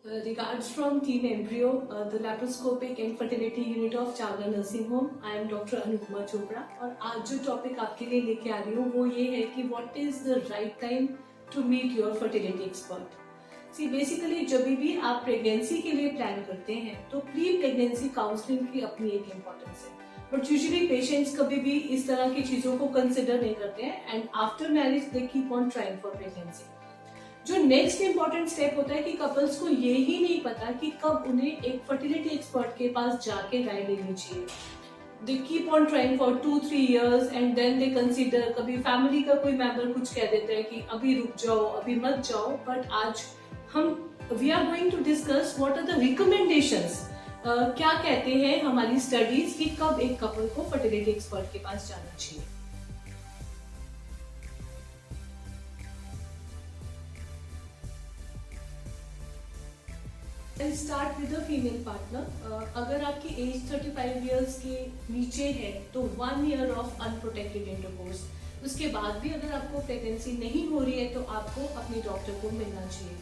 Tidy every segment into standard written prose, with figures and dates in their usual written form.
Regards from Team Embryo, the laparoscopic and fertility unit of Chawla Nursing Home. I am Dr. Anupama Chopra और आज जो topic आपके लिए लेके आ रही हूँ वो ये है कि what is the right time to meet your fertility expert. See, basically जब भी आप प्रेगनेंसी के लिए प्लान करते हैं तो प्री प्रेगनेंसी काउंसलिंग की अपनी एक इम्पोर्टेंस है, बट यूजुअली पेशेंट्स कभी भी इस तरह की चीजों को कंसिडर नहीं करते हैं and after marriage they keep on trying for pregnancy. जो नेक्स्ट इंपॉर्टेंट स्टेप होता है कि कपल्स को ये ही नहीं पता कि कब उन्हें एक फर्टिलिटी एक्सपर्ट के पास जाके राय लेनी चाहिए. They keep on trying for 2-3 years and then they consider. कभी फैमिली का कोई मेंबर कुछ कह देता है कि अभी रुक जाओ, अभी मत जाओ. बट आज we are going to discuss what are the recommendations. क्या कहते हैं हमारी स्टडीज कि कब एक कपल को फर्टिलिटी एक्सपर्ट के पास जाना चाहिए. I'll start with the female partner. अगर आपकी एज 35 years के नीचे है तो 1 year of unprotected intercourse. उसके बाद भी अगर आपको प्रेगनेंसी नहीं हो रही है तो आपको अपने डॉक्टर को मिलना चाहिए.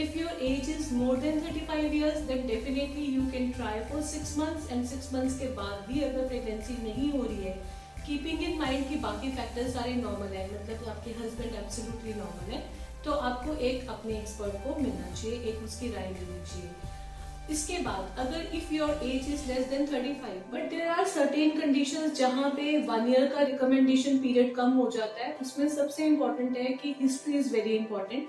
If your age is more than 35 years, then definitely you can try for 6 months and 6 months के बाद भी अगर प्रेगनेंसी नहीं हो रही है, कीपिंग इन माइंड कि बाकी फैक्टर सारे नॉर्मल है, मतलब आपके हस्बैंड एब्सोल्युटली नॉर्मल है, तो आपको एक अपने एक्सपर्ट को मिलना चाहिए, एक उसकी राय लेनी चाहिए. इसके बाद अगर if your age is less than 35 but there are certain conditions जहाँ पे 1 year का रिकमेंडेशन पीरियड कम हो जाता है. उसमें सबसे इम्पोर्टेंट है कि हिस्ट्री इज वेरी इंपॉर्टेंट.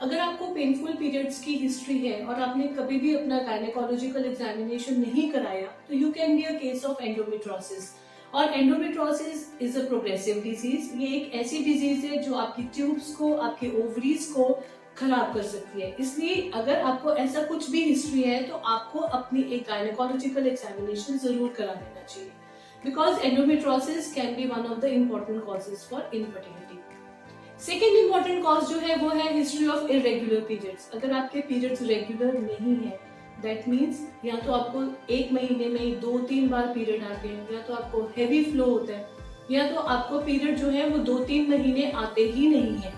अगर आपको पेनफुल पीरियड्स की हिस्ट्री है और आपने कभी भी अपना गायनेकोलॉजिकल एग्जामिनेशन नहीं कराया तो you can be a case of endometriosis. और endometriosis is a progressive disease. ये एक ऐसी डिजीज है जो आपकी ट्यूब्स को, आपके ओवरीज को खराब कर सकती है. इसलिए अगर आपको ऐसा कुछ भी हिस्ट्री है तो आपको अपनी एक गायनेकोलॉजिकल एग्जामिनेशन जरूर करा देना चाहिए, because endometriosis can be one of the important causes for infertility. Second important cause जो है वो है हिस्ट्री ऑफ इरेग्युलर पीरियड्स. अगर आपके पीरियड्स रेगुलर नहीं है, दैट मीन्स या तो आपको एक महीने में 2-3 बार पीरियड आते हैं, या तो आपको हैवी फ्लो होता है, या तो आपको पीरियड जो है वो 2-3 महीने आते ही नहीं है.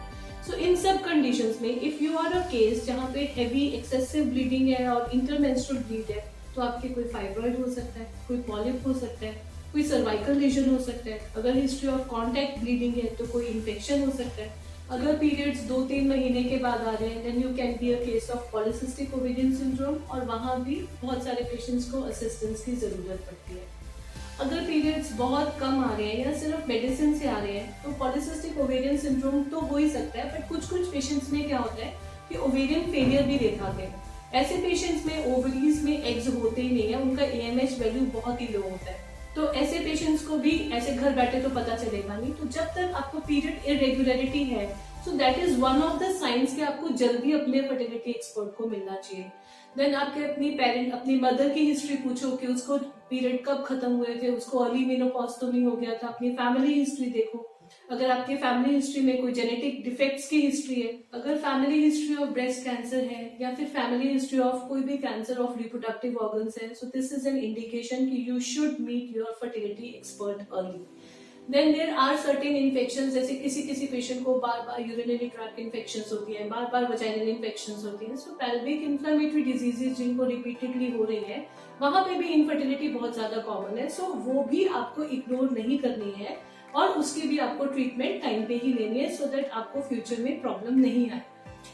सो इन सब कंडीशंस में if you are a case जहाँ पे हैवी एक्सेसिव ब्लीडिंग है और इंटरमेंस्ट्रुअल ब्लीड है, तो आपके कोई फाइब्रॉइड हो सकता है, कोई पॉलिप हो सकता है, कोई सर्वाइकल लीजन हो सकता है. अगर हिस्ट्री ऑफ कॉन्टैक्ट ब्लीडिंग है तो कोई इन्फेक्शन हो सकता है. अगर पीरियड्स 2-3 महीने के बाद आ रहे हैं then you can be a case of polycystic ovarian syndrome, और वहाँ भी बहुत सारे पेशेंट्स को असिस्टेंस की जरूरत पड़ती है. अगर पीरियड्स बहुत कम आ रहे हैं या सिर्फ मेडिसिन से आ रहे हैं तो पॉलिसिस्टिक ओवेरियन सिंड्रोम तो हो ही सकता है. बट कुछ पेशेंट्स में क्या होता है कि ओवेरियन फेलियर भी दिखाते हैं. ऐसे पेशेंट्स में ओवरीज में एग्स होते ही नहीं है, उनका AMH वैल्यू बहुत ही लो होता है. तो ऐसे पेशेंट्स को भी ऐसे घर बैठे तो पता चलेगा नहीं. तो जब तक आपको पीरियड इरेगुलरिटी है, so that is one of the science कि आपको जल्दी अपने फर्टिलिटी एक्सपर्ट को मिलना चाहिए. देन आपके अपनी मदर की हिस्ट्री पूछो कि उसको पीरियड कब खत्म हुए थे, उसको अर्ली मेनोपॉज तो नहीं हो गया था. अपनी फैमिली हिस्ट्री देखो. अगर आपके फैमिली हिस्ट्री में कोई जेनेटिक डिफेक्ट्स की हिस्ट्री है, अगर family history of breast cancer है, या फिर फैमिली हिस्ट्री ऑफ कोई भी कैंसर ऑफ रिप्रोडक्टिव ऑर्गन्स है, so this is an indication कि you should meet your fertility expert early. Then there are certain infections, जैसे किसी पेशेंट को बार बार यूरिनरी ट्रैक्ट इन्फेक्शंस होती है, बार बार वजाइनल इन्फेक्शंस होती हैं. सो पेल्विक इन्फ्लेमेटरी डिजीजेस जिनको रिपीटेडली हो रही है, वहां पे भी इनफर्टिलिटी बहुत ज्यादा कॉमन है. सो वो भी आपको इग्नोर नहीं करनी है और उसकी भी आपको ट्रीटमेंट टाइम पे ही लेनी है, सो दैट आपको फ्यूचर में प्रॉब्लम नहीं आए.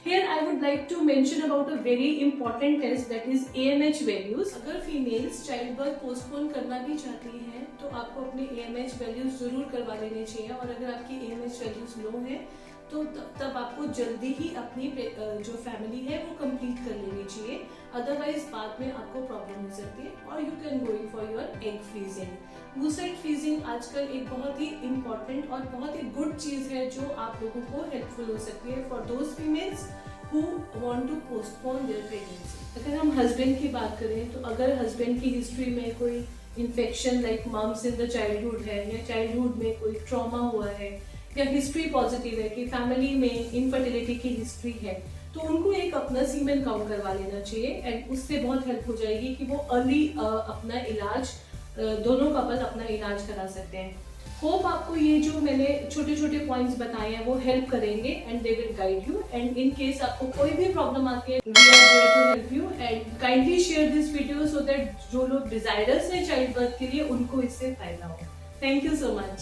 Here I would like to mention about a very important test, that is AMH values. अगर फीमेल्स चाइल्ड बर्थ पोस्टपोन करना भी चाहती हैं तो आपको अपने AMH वैल्यूज जरूर करवा लेने चाहिए. और अगर आपकी AMH वैल्यूज लो है तो तब आपको जल्दी ही अपनी जो फैमिली है वो कंप्लीट कर लेनी चाहिए. अदरवाइज बाद में आपको प्रॉब्लम हो सकती है. और you can go in for your egg freezing. oocyte freezing आजकल एक बहुत ही इम्पोर्टेंट और बहुत ही गुड चीज है जो आप लोगों को हेल्पफुल हो सकती है for those females who want to postpone their pregnancy. अगर हम हस्बैंड की बात करें तो अगर हस्बैंड की हिस्ट्री में कोई infection like mumps in the childhood है, या चाइल्डहुड में कोई ट्रॉमा हुआ है, या हिस्ट्री पॉजिटिव है कि फैमिली में इनफर्टिलिटी की हिस्ट्री है, तो उनको एक अपना सीमेन काउंट करवा लेना चाहिए. एंड उससे बहुत हेल्प हो जाएगी कि वो अर्ली अपना इलाज, दोनों कपल अपना इलाज करा सकते हैं. होप आपको ये जो मैंने छोटे छोटे पॉइंट्स बताए हैं वो हेल्प करेंगे and they will guide you, and in case आपको कोई भी प्रॉब्लम आती है we are there to help you, and kindly share this video so that जो लोग डिजायरर्स हैं चाइल्ड बर्थ के लिए उनको इससे फायदा हो। Thank you so much.